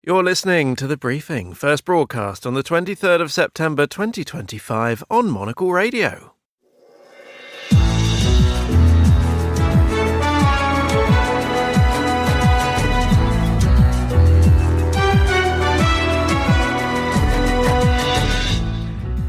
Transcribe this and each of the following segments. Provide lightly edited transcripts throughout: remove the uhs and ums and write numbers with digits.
You're listening to The Briefing, first broadcast on the 23rd of September 2025 on Monocle Radio.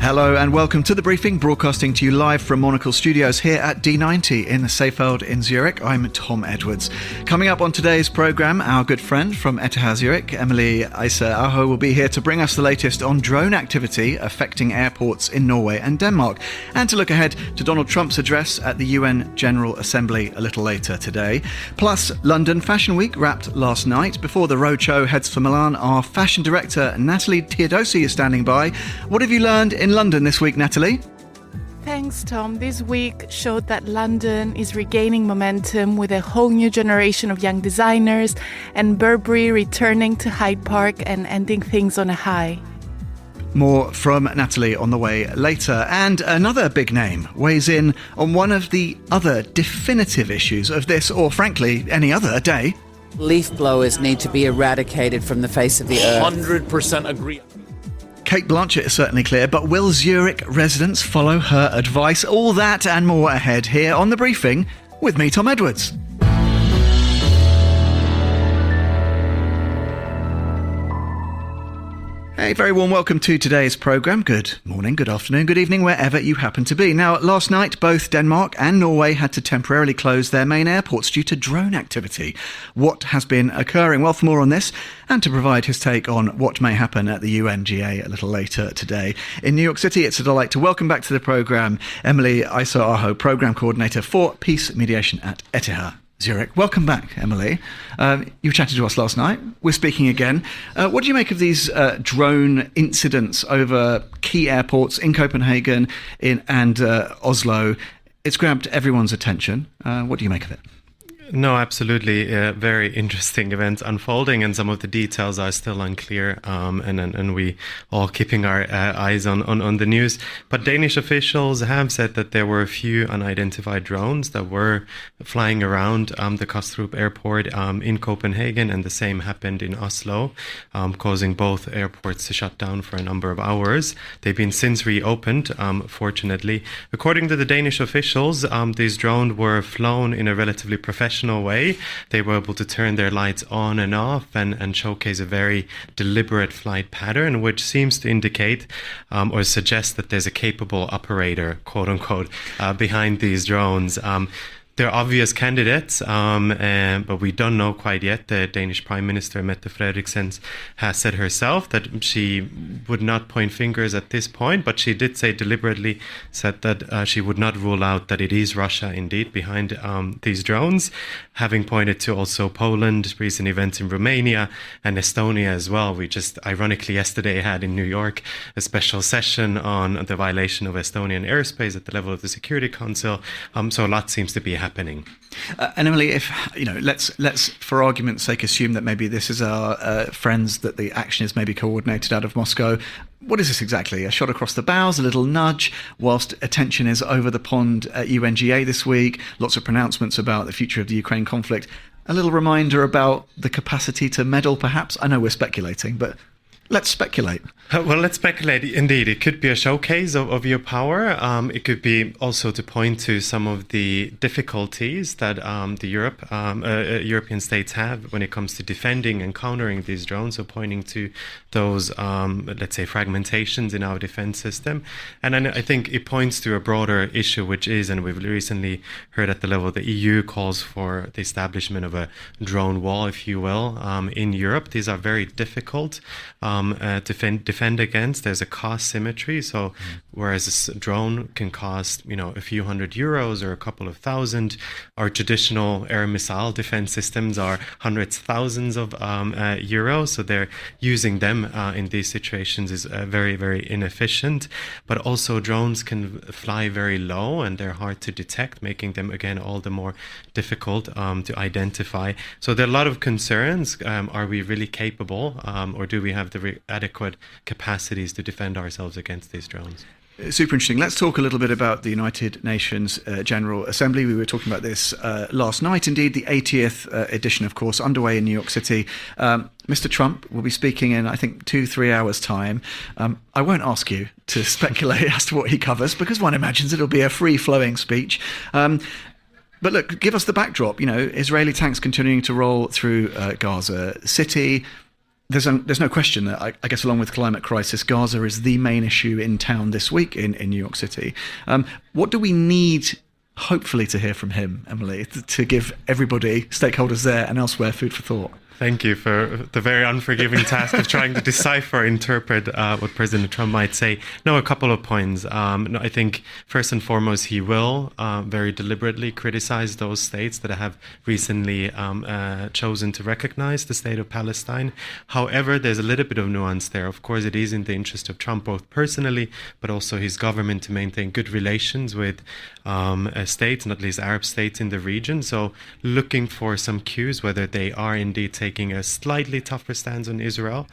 Hello and welcome to The Briefing, broadcasting to you live from Monocle Studios here at D90 in the Seyfeld in Zurich. I'm Tom Edwards. Coming up on today's programme, our good friend from ETH Zurich, Emily Aho, will be here to bring us the latest on drone activity affecting airports in Norway and Denmark, and to look ahead to Donald Trump's address at the UN General Assembly a little later today. Plus, London Fashion Week wrapped last night. Before the roadshow heads for Milan, our fashion director Natalie Teodosi is standing by. What have you learned in London this week, Natalie? Thanks, Tom. This week showed that London is regaining momentum with a whole new generation of young designers and Burberry returning to Hyde Park and ending things on a high. More from Natalie on the way later. And another big name weighs in on one of the other definitive issues of this, or frankly, any other day. Leaf blowers need to be eradicated from the face of the earth. 100% agree. Kate Blanchett is certainly clear, but will Zurich residents follow her advice? All that and more ahead here on The Briefing with me, Tom Edwards. A very warm welcome to today's programme. Good morning, good afternoon, good evening, wherever you happen to be. Now, last night, both Denmark and Norway had to temporarily close their main airports due to drone activity. What has been occurring? Well, for more on this, and to provide his take on what may happen at the UNGA a little later today. In New York City, it's a delight to welcome back to the programme Emily Aho, Programme Coordinator for Peace Mediation at ETH Zurich. Welcome back, Emily. You chatted to us last night. We're speaking again. What do you make of these drone incidents over key airports in Copenhagen and Oslo? It's grabbed everyone's attention. What do you make of it? No, absolutely. Very interesting events unfolding, and some of the details are still unclear. And we all keeping our eyes on the news. But Danish officials have said that there were a few unidentified drones that were flying around the Kastrup airport in Copenhagen, and the same happened in Oslo, causing both airports to shut down for a number of hours. They've been since reopened, fortunately. According to the Danish officials, these drones were flown in a relatively professional way. They were able to turn their lights on and off and showcase a very deliberate flight pattern, which seems to indicate or suggest that there's a capable operator, quote unquote, behind these drones. They're obvious candidates, but we don't know quite yet. The Danish Prime Minister, Mette Frederiksen, has said herself that she would not point fingers at this point, but she did say deliberately, said that she would not rule out that it is Russia indeed behind these drones, having pointed to also Poland, recent events in Romania and Estonia as well. We just ironically yesterday had in New York a special session on the violation of Estonian airspace at the level of the Security Council. So a lot seems to be happening. And Emily, if let's for argument's sake assume that maybe this is our friends, that the action is maybe coordinated out of Moscow. What is this exactly? A shot across the bows, a little nudge, whilst attention is over the pond at UNGA this week, lots of pronouncements about the future of the Ukraine conflict. A little reminder about the capacity to meddle, perhaps? I know we're speculating, but let's speculate. Well, let's speculate. Indeed, it could be a showcase of your power. It could be also to point to some of the difficulties that the European states have when it comes to defending and countering these drones. So pointing to those, let's say, fragmentations in our defense system. And then I think it points to a broader issue, which is, and we've recently heard at the level of the EU calls for the establishment of a drone wall, if you will, in Europe. These are very difficult to defend against. There's a cost symmetry. So whereas a drone can cost, a few €100 or a couple of thousand, our traditional air missile defense systems are hundreds, thousands of euros. So they're using them in these situations is very, very inefficient. But also drones can fly very low and they're hard to detect, making them, again, all the more difficult to identify. So there are a lot of concerns. Are we really capable or do we have the adequate capacities to defend ourselves against these drones? Super interesting. Let's talk a little bit about the United Nations General Assembly. We were talking about this last night. Indeed, the 80th edition, of course, underway in New York City. Mr. Trump will be speaking in, I think, 2-3 hours' time. I won't ask you to speculate as to what he covers, because one imagines it'll be a free-flowing speech. But look, give us the backdrop. You know, Israeli tanks continuing to roll through Gaza City. There's no question that, I guess, along with the climate crisis, Gaza is the main issue in town this week in New York City. What do we need, hopefully, to hear from him, Emily, to give everybody, stakeholders there and elsewhere, food for thought? Thank you for the very unforgiving task of trying to decipher, interpret what President Trump might say. No, a couple of points. I think first and foremost, he will very deliberately criticize those states that have recently chosen to recognize the state of Palestine. However, there's a little bit of nuance there. Of course, it is in the interest of Trump, both personally, but also his government, to maintain good relations with states, not least Arab states in the region. So looking for some cues, whether they are indeed taking a slightly tougher stance on Israel.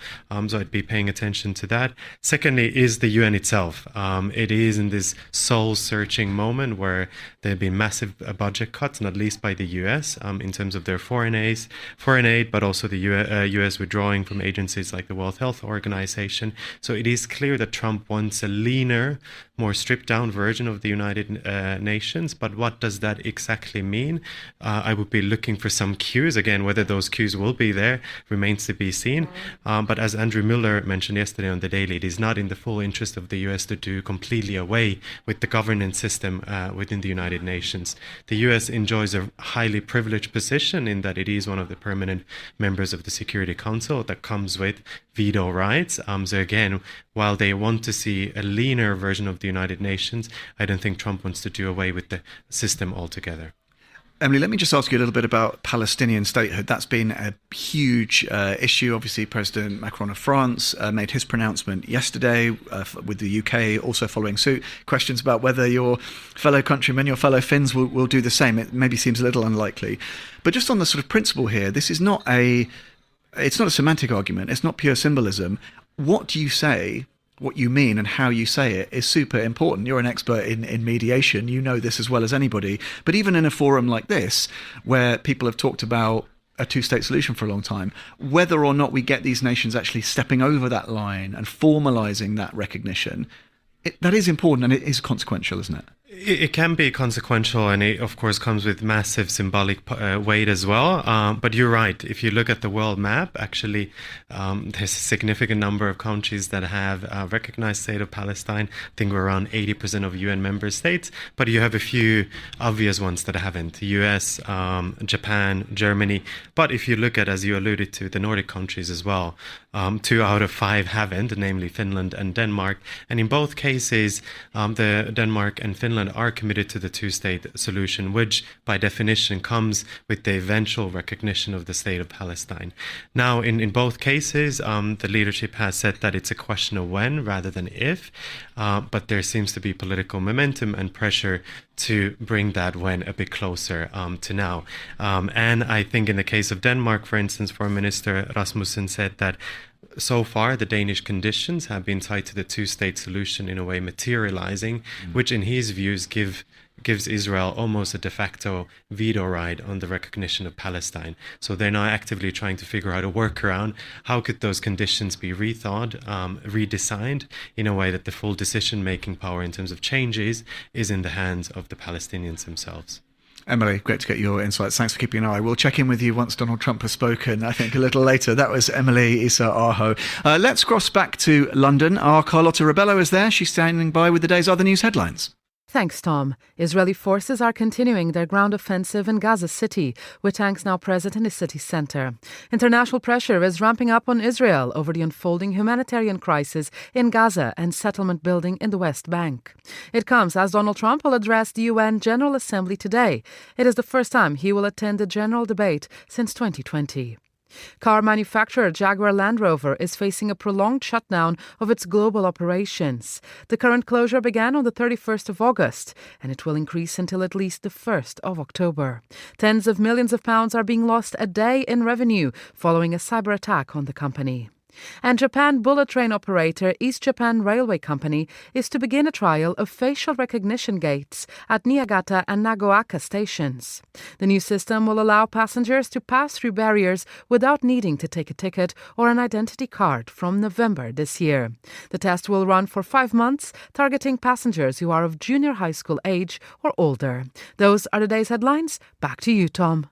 So I'd be paying attention to that. Secondly, is the UN itself. It is in this soul-searching moment where there have been massive budget cuts, not least by the US, in terms of their foreign aid, but also the US withdrawing from agencies like the World Health Organization. So it is clear that Trump wants a leaner, more stripped-down version of the United Nations. But what does that exactly mean? I would be looking for some cues. Again, whether those cues will be there remains to be seen. But as Andrew Miller mentioned yesterday on The Daily, it is not in the full interest of the US to do completely away with the governance system within the United Nations. The US enjoys a highly privileged position in that it is one of the permanent members of the Security Council that comes with veto rights. So again, while they want to see a leaner version of the United Nations, I don't think Trump wants to do away with the system altogether. Emily, let me just ask you a little bit about Palestinian statehood. That's been a huge issue. Obviously, President Macron of France made his pronouncement yesterday, with the UK also following suit. Questions about whether your fellow countrymen, your fellow Finns will do the same. It maybe seems a little unlikely. But just on the sort of principle here, this is not it's not a semantic argument. It's not pure symbolism. What do you say? What you mean and how you say it is super important. You're an expert in mediation. You know this as well as anybody. But even in a forum like this, where people have talked about a two-state solution for a long time, whether or not we get these nations actually stepping over that line and formalizing that recognition, that is important, and it is consequential, isn't it? It can be consequential, and it, of course, comes with massive symbolic weight as well. But you're right. If you look at the world map, actually, there's a significant number of countries that have recognized the state of Palestine. I think we're around 80% of UN member states. But you have a few obvious ones that haven't. The US, Japan, Germany. But if you look at, as you alluded to, the Nordic countries as well, 2 out of 5 haven't, namely Finland and Denmark. And in both cases, the Denmark and Finland are committed to the two-state solution, which by definition comes with the eventual recognition of the state of Palestine. Now, in both cases, the leadership has said that it's a question of when rather than if, but there seems to be political momentum and pressure to bring that when a bit closer to now. And I think in the case of Denmark, for instance, Foreign Minister Rasmussen said that so far, the Danish conditions have been tied to the two-state solution in a way materializing, which in his views gives Israel almost a de facto veto right on the recognition of Palestine. So they're now actively trying to figure out a workaround. How could those conditions be rethought, redesigned in a way that the full decision-making power in terms of changes is in the hands of the Palestinians themselves? Emily, great to get your insights. Thanks for keeping an eye. We'll check in with you once Donald Trump has spoken, I think a little later. That was Emily Issa Aho. Let's cross back to London. Our Carlotta Rebello is there. She's standing by with the day's other news headlines. Thanks, Tom. Israeli forces are continuing their ground offensive in Gaza City, with tanks now present in the city centre. International pressure is ramping up on Israel over the unfolding humanitarian crisis in Gaza and settlement building in the West Bank. It comes as Donald Trump will address the UN General Assembly today. It is the first time he will attend a general debate since 2020. Car manufacturer Jaguar Land Rover is facing a prolonged shutdown of its global operations. The current closure began on the 31st of August, and it will increase until at least the 1st of October. Tens of millions of pounds are being lost a day in revenue following a cyber attack on the company. And Japan bullet train operator East Japan Railway Company is to begin a trial of facial recognition gates at Niigata and Nagaoka stations. The new system will allow passengers to pass through barriers without needing to take a ticket or an identity card from November this year. The test will run for 5 months, targeting passengers who are of junior high school age or older. Those are the day's headlines. Back to you, Tom.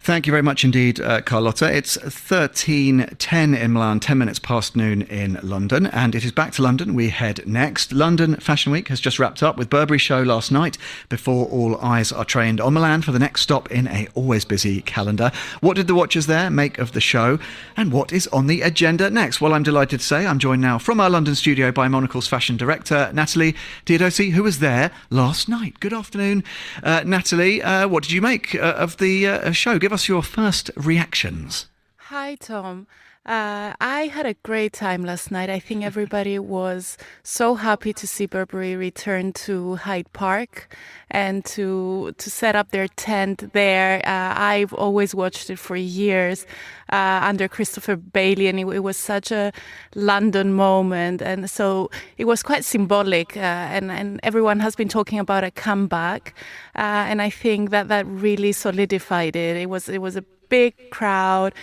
Thank you very much indeed, Carlotta. It's 13:10 in Milan, 10 minutes past noon in London, and it is back to London we head next. London Fashion Week has just wrapped up with Burberry show last night before all eyes are trained on Milan for the next stop in a always busy calendar. What did the watchers there make of the show, and what is on the agenda next? Well, I'm delighted to say I'm joined now from our London studio by Monocle's fashion director, Natalie Diadosi, who was there last night. Good afternoon, Natalie. What did you make of the show? Give us your first reactions. Hi, Tom. I had a great time last night. I think everybody was so happy to see Burberry return to Hyde Park and to set up their tent there. I've always watched it for years under Christopher Bailey, and it was such a London moment. And so it was quite symbolic, and everyone has been talking about a comeback. And I think that really solidified it. It was a big crowd.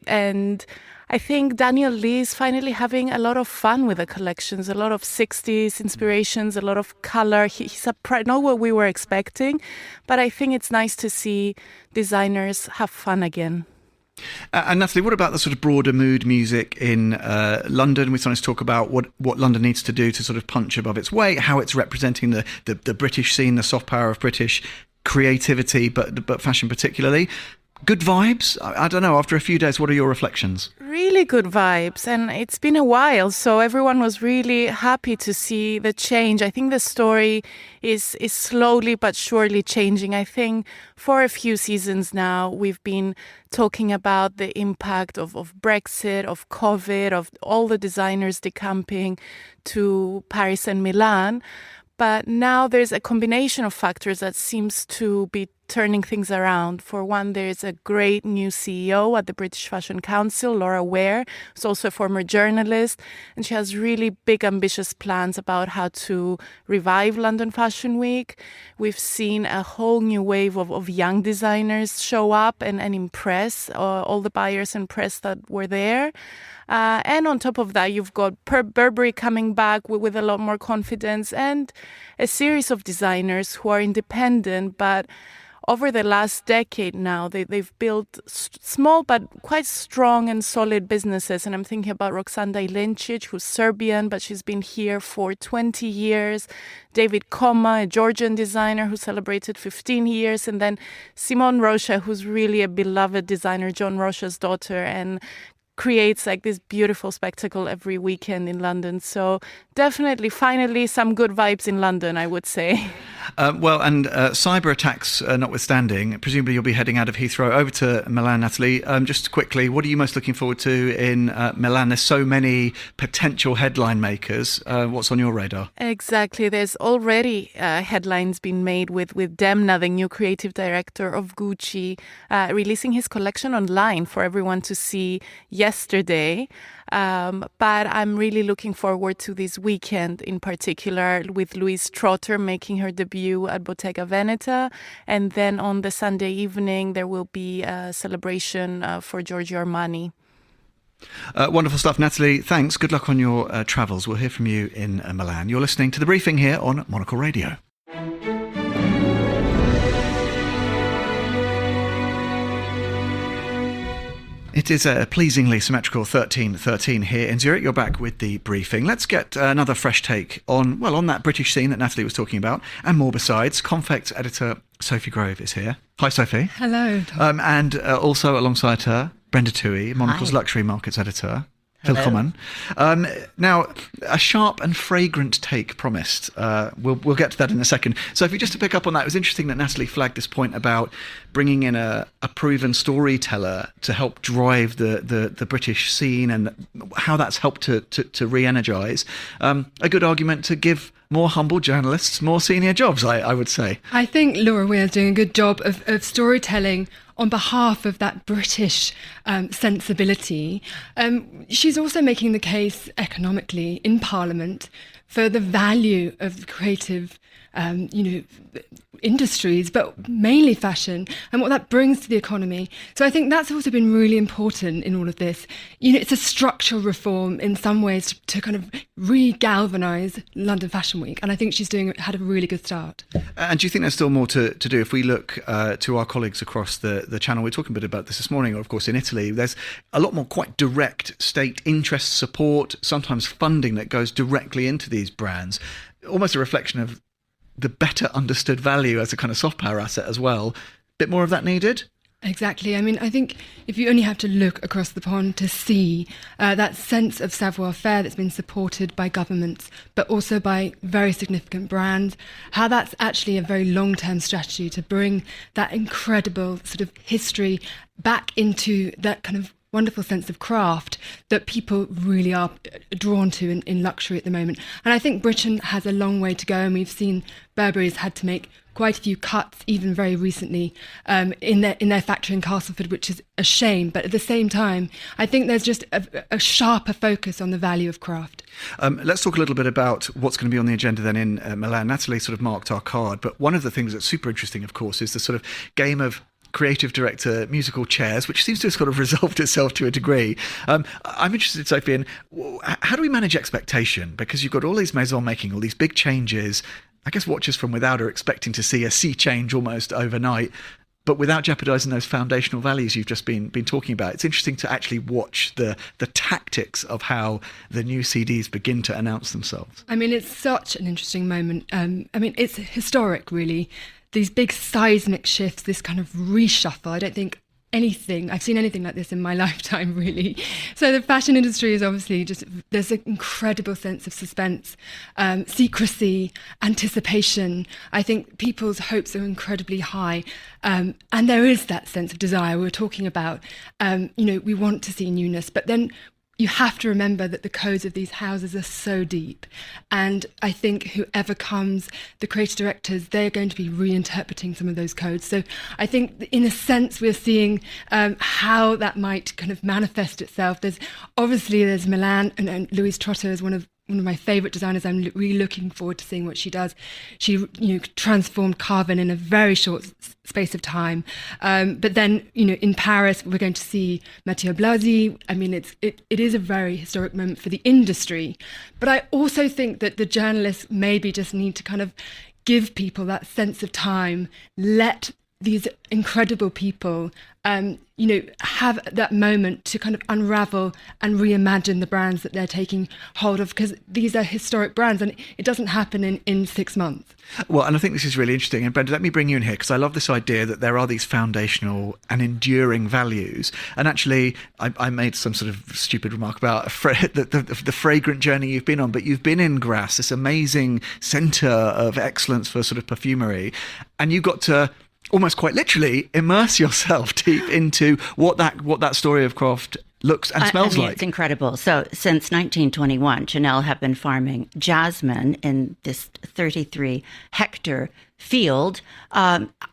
And I think Daniel Lee is finally having a lot of fun with the collections, a lot of 60s inspirations, a lot of color. He's not what we were expecting, but I think it's nice to see designers have fun again. And Natalie, what about the sort of broader mood music in London? We sometimes talk about what London needs to do to sort of punch above its weight, how it's representing the British scene, the soft power of British creativity, but fashion particularly. Good vibes? I don't know, after a few days, what are your reflections? Really good vibes, and it's been a while, so everyone was really happy to see the change. I think the story is slowly but surely changing. I think for a few seasons now, we've been talking about the impact of Brexit, of COVID, of all the designers decamping to Paris and Milan. But now there's a combination of factors that seems to be turning things around. For one, there's a great new CEO at the British Fashion Council, Laura Ware, who's also a former journalist, and she has really big, ambitious plans about how to revive London Fashion Week. We've seen a whole new wave of young designers show up and impress all the buyers and press that were there. And on top of that, you've got Burberry coming back with a lot more confidence, and a series of designers who are independent, but over the last decade now, they've built small but quite strong and solid businesses. And I'm thinking about Roxanda Ilincic, who's Serbian, but she's been here for 20 years. David Koma, a Georgian designer who celebrated 15 years. And then Simone Rocha, who's really a beloved designer, John Rocha's daughter, and creates like this beautiful spectacle every weekend in London. So definitely, finally, some good vibes in London, I would say. Well, and cyber attacks notwithstanding, presumably you'll be heading out of Heathrow over to Milan, Natalie. Just quickly, what are you most looking forward to in Milan? There's so many potential headline makers. What's on your radar? Exactly. There's already headlines being made with Demna, the new creative director of Gucci, releasing his collection online for everyone to see yesterday. But I'm really looking forward to this weekend in particular, with Louise Trotter making her debut at Bottega Veneta. And then on the Sunday evening, there will be a celebration for Giorgio Armani. Wonderful stuff, Natalie. Thanks. Good luck on your travels. We'll hear from you in Milan. You're listening to The Briefing here on Monocle Radio. It is a pleasingly symmetrical 13:13 here in Zurich. You're back with The Briefing. Let's get another fresh take on that British scene that Natalie was talking about, and more besides. Confect editor Sophie Grove is here. Hi, Sophie. Hello. And also alongside her, Brenda Toohey, Monocle's luxury markets editor. Willkommen. Now, a sharp and fragrant take promised. We'll get to that in a second. So if you just to pick up on that, it was interesting that Natalie flagged this point about bringing in a proven storyteller to help drive the British scene, and how that's helped to re-energise. A good argument to give more humble journalists, more senior jobs, I would say. I think Laura Weir is doing a good job of storytelling on behalf of that British sensibility. She's also making the case economically in Parliament for the value of creative industries, but mainly fashion, and what that brings to the economy. So I think that's also been really important in all of this. It's a structural reform in some ways to kind of re-galvanise London Fashion Week, and I think she's had a really good start. And do you think there's still more to do? If we look to our colleagues across the channel, we're talking a bit about this morning, or of course in Italy, there's a lot more quite direct state interest support, sometimes funding that goes directly into these brands, almost a reflection of the better understood value as a kind of soft power asset as well. Bit more of that needed? Exactly. I mean, I think if you only have to look across the pond to see that sense of savoir-faire that's been supported by governments, but also by very significant brands, how that's actually a very long-term strategy to bring that incredible sort of history back into that kind of wonderful sense of craft that people really are drawn to in luxury at the moment. And I think Britain has a long way to go, and we've seen Burberry's had to make quite a few cuts, even very recently, in their factory in Castleford, which is a shame. But at the same time, I think there's just a sharper focus on the value of craft. Let's talk a little bit about what's going to be on the agenda then in Milan. Natalie sort of marked our card, but one of the things that's super interesting, of course, is the sort of game of creative director musical chairs, which seems to have sort of resolved itself to a degree. I'm interested, Sophie, in how do we manage expectation? Because you've got all these maisons making all these big changes. I guess watchers from without are expecting to see a sea change almost overnight, but without jeopardising those foundational values you've just been talking about. It's interesting to actually watch the tactics of how the new CDs begin to announce themselves. I mean, it's such an interesting moment. I mean, it's historic, really. These big seismic shifts, this kind of reshuffle. I don't think I've seen anything like this in my lifetime, really. So the fashion industry is obviously there's an incredible sense of suspense, secrecy, anticipation. I think people's hopes are incredibly high. And there is that sense of desire we were talking about. We want to see newness, but then you have to remember that the codes of these houses are so deep. And I think whoever comes, the creative directors, they're going to be reinterpreting some of those codes. So I think in a sense, we're seeing how that might kind of manifest itself. There's Milan, and Louise Trotter is one of my favourite designers. I'm really looking forward to seeing what she does. She transformed Carven in a very short space of time. But then, in Paris, we're going to see Matteo Blasi. I mean, it is a very historic moment for the industry. But I also think that the journalists maybe just need to kind of give people that sense of time, let these incredible people have that moment to kind of unravel and reimagine the brands that they're taking hold of, because these are historic brands and it doesn't happen in 6 months. Well, and I think this is really interesting. And Brenda, let me bring you in here, because I love this idea that there are these foundational and enduring values. And actually, I made some sort of stupid remark about the fragrant journey you've been on, but you've been in Grasse, this amazing centre of excellence for sort of perfumery, and you got to almost quite literally immerse yourself deep into what that story of craft looks and smells like. It's incredible. So since 1921, Chanel have been farming jasmine in this 33-hectare field.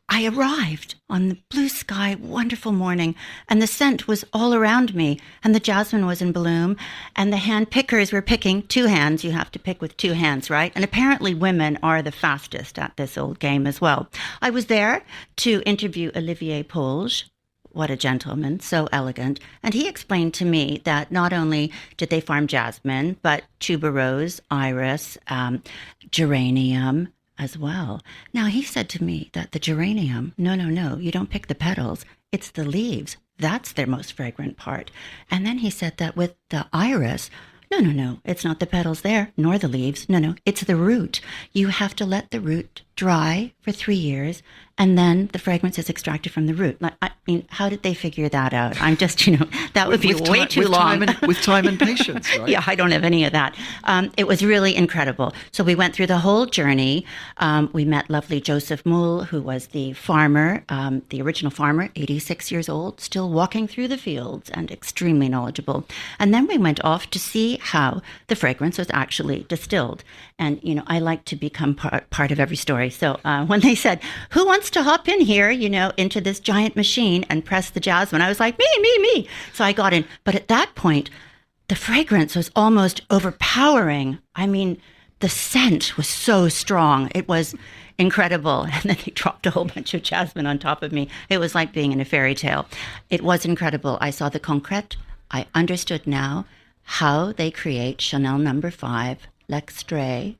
I arrived on the blue sky, wonderful morning, and the scent was all around me, and the jasmine was in bloom, and the hand pickers were picking 2 hands. You have to pick with 2 hands, right? And apparently women are the fastest at this old game as well. I was there to interview Olivier Polge. What a gentleman, so elegant. And he explained to me that not only did they farm jasmine, but tuberose, iris, geranium as well. Now, he said to me that the geranium, no, you don't pick the petals. It's the leaves. That's their most fragrant part. And then he said that with the iris, no, it's not the petals there, nor the leaves. No, it's the root. You have to let the root dry for 3 years, and then the fragrance is extracted from the root. Like, I mean, how did they figure that out? I'm just, that would be way too long. With time and patience, right? Yeah, I don't have any of that. It was really incredible. So we went through the whole journey. We met lovely Joseph Moule, who was the farmer, the original farmer, 86 years old, still walking through the fields and extremely knowledgeable. And then we went off to see how the fragrance was actually distilled. And, I like to become part of every story. So when they said, who wants to hop in here, into this giant machine and press the jasmine, I was like, me. So I got in. But at that point, the fragrance was almost overpowering. I mean, the scent was so strong. It was incredible. And then they dropped a whole bunch of jasmine on top of me. It was like being in a fairy tale. It was incredible. I saw the concrète. I understood now how they create Chanel No. 5, L'Extrait,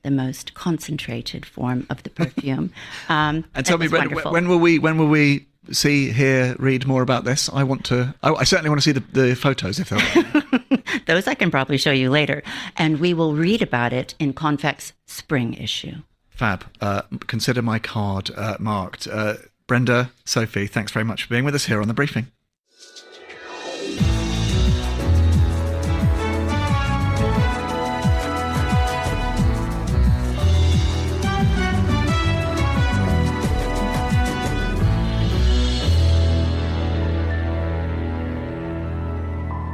the most concentrated form of the perfume. And tell me, when will we see, hear, read more about this? I certainly want to see the photos, if they're Those I can probably show you later. And we will read about it in Convex spring issue. Fab. Consider my card marked. Brenda, Sophie, thanks very much for being with us here on The Briefing.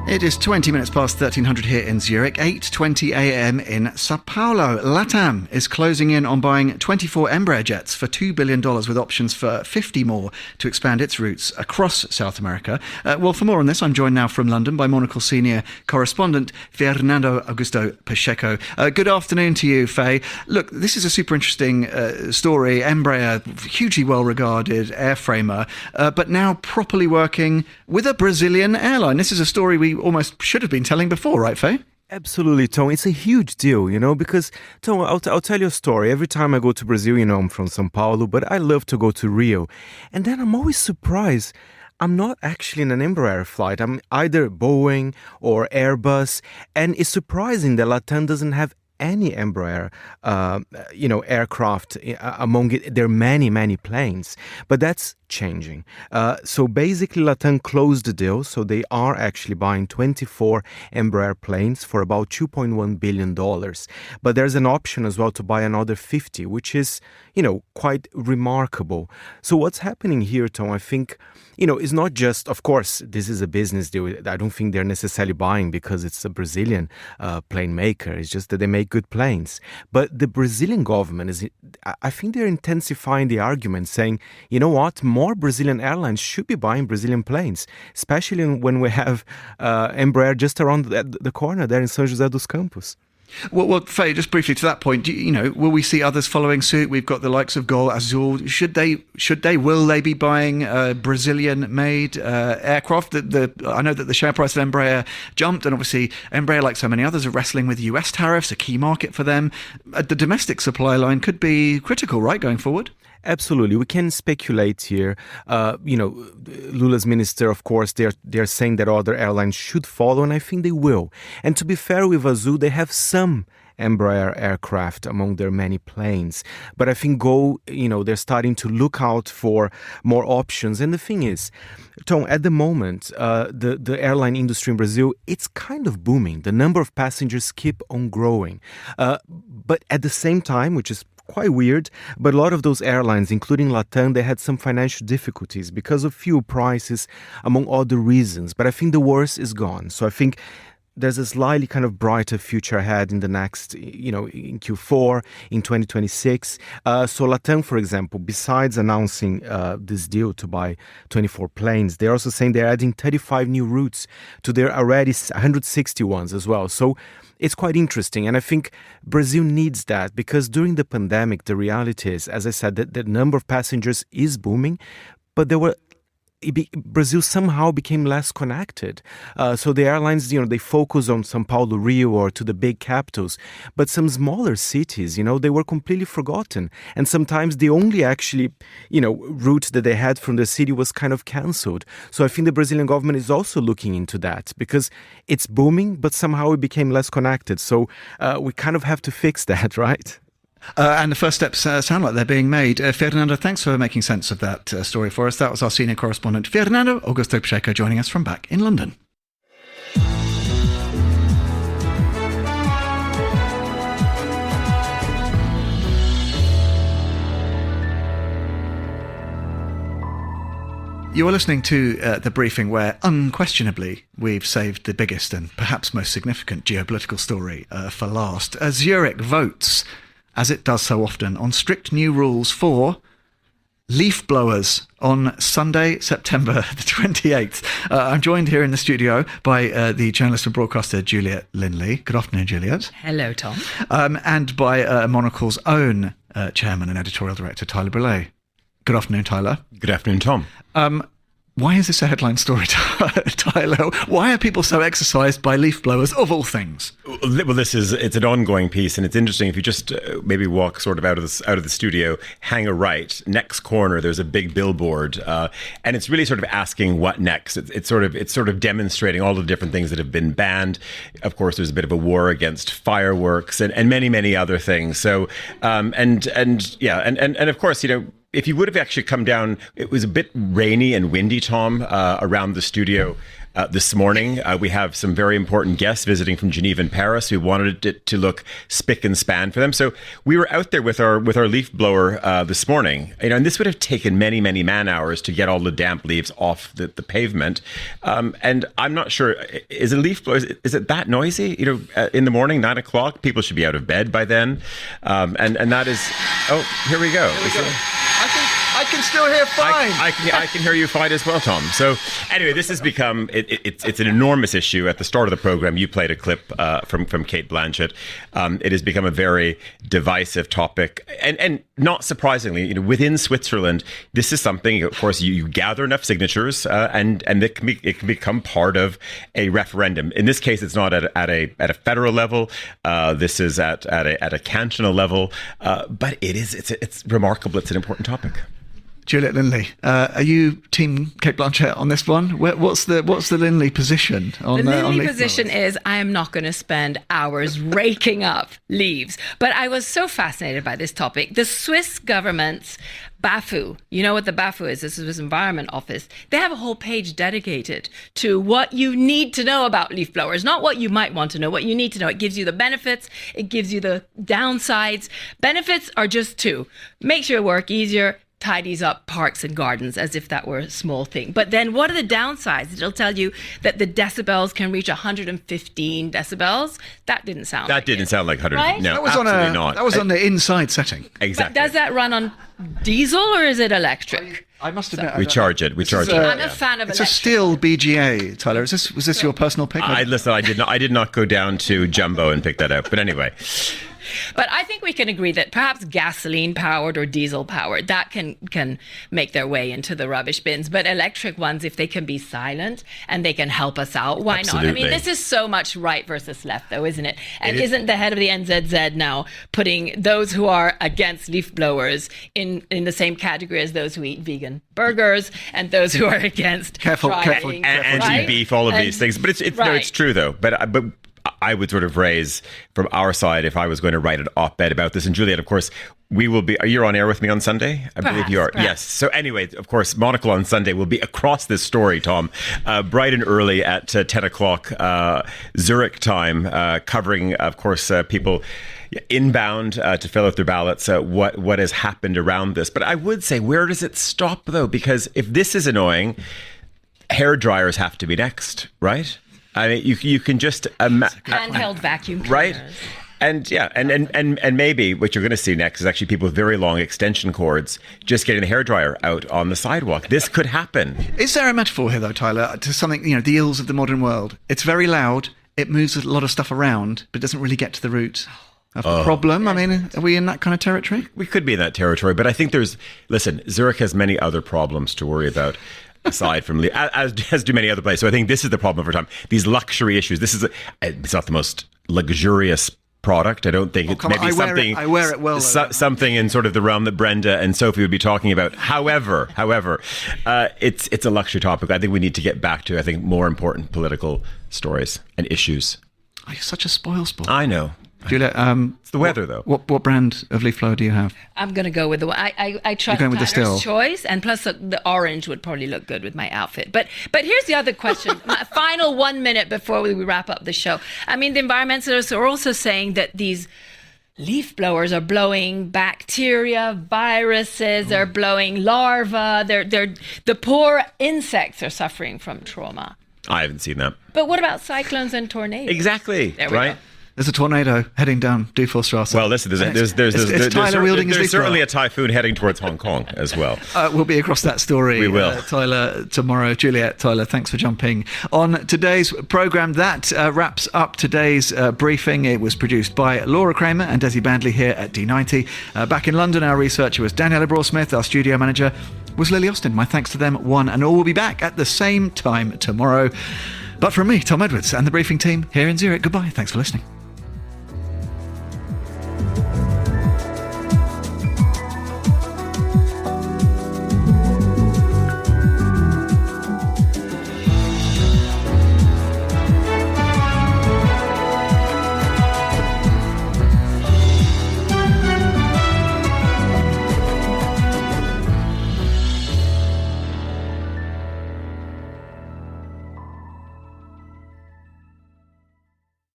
It is 20 minutes past 1300 here in Zurich, 8:20 a.m. in Sao Paulo. LATAM is closing in on buying 24 Embraer jets for $2 billion with options for 50 more to expand its routes across South America. Well, for more on this, I'm joined now from London by Monocle senior correspondent Fernando Augusto Pacheco. Good afternoon to you, Faye. Look, this is a super interesting story. Embraer, hugely well-regarded airframer, but now properly working with a Brazilian airline. This is a story we almost should have been telling before, right, Faye? Absolutely, Tom. It's a huge deal, because, Tom, I'll tell you a story. Every time I go to Brazil, I'm from São Paulo, but I love to go to Rio. And then I'm always surprised. I'm not actually in an Embraer flight. I'm either Boeing or Airbus. And it's surprising that LATAM doesn't have any Embraer, aircraft among it. There are many, many planes, but that's changing. So basically, LATAM closed the deal. So they are actually buying 24 Embraer planes for about $2.1 billion. But there's an option as well to buy another 50, which is, quite remarkable. So what's happening here, Tom, I think, is not just, of course, this is a business deal. I don't think they're necessarily buying because it's a Brazilian plane maker. It's just that they make good planes. But the Brazilian government I think they're intensifying the argument, saying, you know what, more Brazilian airlines should be buying Brazilian planes, especially when we have Embraer just around the corner there in São José dos Campos. Well, Faye, just briefly to that point, will we see others following suit? We've got the likes of Gol Azul. Will they be buying Brazilian-made aircraft? I know that the share price of Embraer jumped, and obviously Embraer, like so many others, are wrestling with US tariffs, a key market for them. The domestic supply line could be critical, right, going forward? Absolutely. We can speculate here. Lula's minister, of course, they're saying that other airlines should follow, and I think they will. And to be fair with Azul, they have some Embraer aircraft among their many planes. But I think they're starting to look out for more options. And the thing is, Tom, at the moment, the airline industry in Brazil, it's kind of booming. The number of passengers keep on growing. But at the same time, which is quite weird, but a lot of those airlines, including LATAM, they had some financial difficulties because of fuel prices, among other reasons. But I think the worst is gone. So I think there's a slightly kind of brighter future ahead in the next, in Q4, in 2026. So LATAM, for example, besides announcing this deal to buy 24 planes, they're also saying they're adding 35 new routes to their already 160 ones as well. So it's quite interesting. And I think Brazil needs that because during the pandemic, the reality is, as I said, that the number of passengers is booming, but Brazil somehow became less connected. So the airlines, they focus on São Paulo, Rio, or to the big capitals. But some smaller cities, they were completely forgotten. And sometimes the only actually, route that they had from the city was kind of cancelled. So I think the Brazilian government is also looking into that because it's booming, but somehow it became less connected. So we kind of have to fix that, right? And the first steps sound like they're being made. Fernando, thanks for making sense of that story for us. That was our senior correspondent, Fernando Augusto Pacheco, joining us from back in London. You are listening to The Briefing, where unquestionably we've saved the biggest and perhaps most significant geopolitical story for last. Zurich votes, as it does so often, on strict new rules for leaf blowers on Sunday, September the 28th. I'm joined here in the studio by the journalist and broadcaster Juliet Linley. Good afternoon, Juliet. Hello, Tom. And by Monocle's own chairman and editorial director, Tyler Brulé. Good afternoon, Tyler. Good afternoon, Tom. Why is this a headline story, Tyler? Why are people so exercised by leaf blowers, of all things? Well, it's an ongoing piece, and it's interesting. If you just maybe walk sort of out of the studio, hang a right, next corner, there's a big billboard, and it's really sort of asking what next. It's sort of demonstrating all the different things that have been banned. Of course, there's a bit of a war against fireworks and many other things. So, and of course, if you would have actually come down, it was a bit rainy and windy, Tom, around the studio this morning. We have some very important guests visiting from Geneva and Paris. We wanted it to look spick and span for them. So we were out there with our leaf blower this morning. And this would have taken many man hours to get all the damp leaves off the pavement. And I'm not sure, is a leaf blower, is it that noisy? In the morning, 9 o'clock, people should be out of bed by then. And that is, here we go. I can still hear fine. I can hear you fine as well, Tom. So anyway, this has become, it's an enormous issue. At the start of the program, you played a clip from Kate Blanchett. It has become a very divisive topic. And not surprisingly, within Switzerland, this is something, of course, you gather enough signatures and it can become part of a referendum. In this case, it's not at a federal level. This is at a cantonal level. But it's remarkable. It's an important topic. Juliet Linley, are you team Kate Blanchett on this one? What's the Linley position on the Linley on position is I am not going to spend hours raking up leaves. But I was so fascinated by this topic. The Swiss government's BAFU, you know what the BAFU is? This is Swiss Environment Office. They have a whole page dedicated to what you need to know about leaf blowers, not what you might want to know, what you need to know. It gives you the benefits, it gives you the downsides. Benefits are just two. Makes your work easier, tidies up parks and gardens, as if that were a small thing. But then what are the downsides? It'll tell you that the decibels can reach 115 decibels. That didn't sound like it. Sound like 100. Right? No, that was absolutely not. That was on the inside setting. Exactly. But does that run on diesel or is it electric? I must admit, we charge it. I'm a fan of it's electric. a steel BGA, Tyler. Was this your personal pick? Listen, I did not go down to Jumbo and pick that up. But anyway. But I think we can agree that perhaps gasoline-powered or diesel-powered, that can make their way into the rubbish bins. But electric ones, if they can be silent and they can help us out, why Absolutely. not? I mean, this is so much right versus left, though, isn't it? And isn't the head of the NZZ now putting those who are against leaf blowers in the same category as those who eat vegan burgers and those who are against careful, anti-beef, all of these things. But it's true, though. But I would sort of raise from our side if I was going to write an op-ed about this. And Juliet, of course, we will be. Are you on air with me on Sunday? I believe you are. Perhaps. Yes. So anyway, of course, Monocle on Sunday will be across this story, Tom, bright and early at 10 o'clock Zurich time, covering, of course, people inbound to fill out their ballots, what has happened around this. But I would say, where does it stop, though? Because if this is annoying, hair dryers have to be next, right? I mean, you can just handheld vacuum cleaners. Right? And and maybe what you're going to see next is actually people with very long extension cords just getting the hairdryer out on the sidewalk. This could happen. Is there a metaphor here, though, Tyler, to something, the ills of the modern world? It's very loud, it moves a lot of stuff around, but doesn't really get to the root of the problem. I mean, are we in that kind of territory? We could be in that territory, but I think Zurich has many other problems to worry about. Aside from as do many other places. So I think this is the problem for time. These luxury issues. It's not the most luxurious product. I don't think it's maybe something. I wear it well. Something in sort of the realm that Brenda and Sophie would be talking about. However, it's a luxury topic. I think we need to get back to more important political stories and issues. Oh, you're such a spoilsport. I know. Juliet, it's the weather, though. What brand of leaf blower do you have? I'm going to go with the one. I trust going with the Tyler's still. choice, and plus the orange would probably look good with my outfit. But here's the other question. My final 1 minute before we wrap up the show. I mean, the environmentalists are also saying that these leaf blowers are blowing bacteria, viruses, they're blowing larvae. The poor insects are suffering from trauma. I haven't seen that. But what about cyclones and tornadoes? Exactly. There we right. go. There's a tornado heading down Dufourstrasse. Well, listen, there's certainly a typhoon heading towards Hong Kong as well. We'll be across that story. We will. Tyler, tomorrow. Juliet, Tyler, thanks for jumping on today's programme. That wraps up today's briefing. It was produced by Laura Kramer and Desi Bandley here at D90. Back in London, our researcher was Daniela Braw-Smith. Our studio manager was Lily Austin. My thanks to them, one and all. We'll be back at the same time tomorrow. But from me, Tom Edwards, and the briefing team here in Zurich, goodbye. Thanks for listening.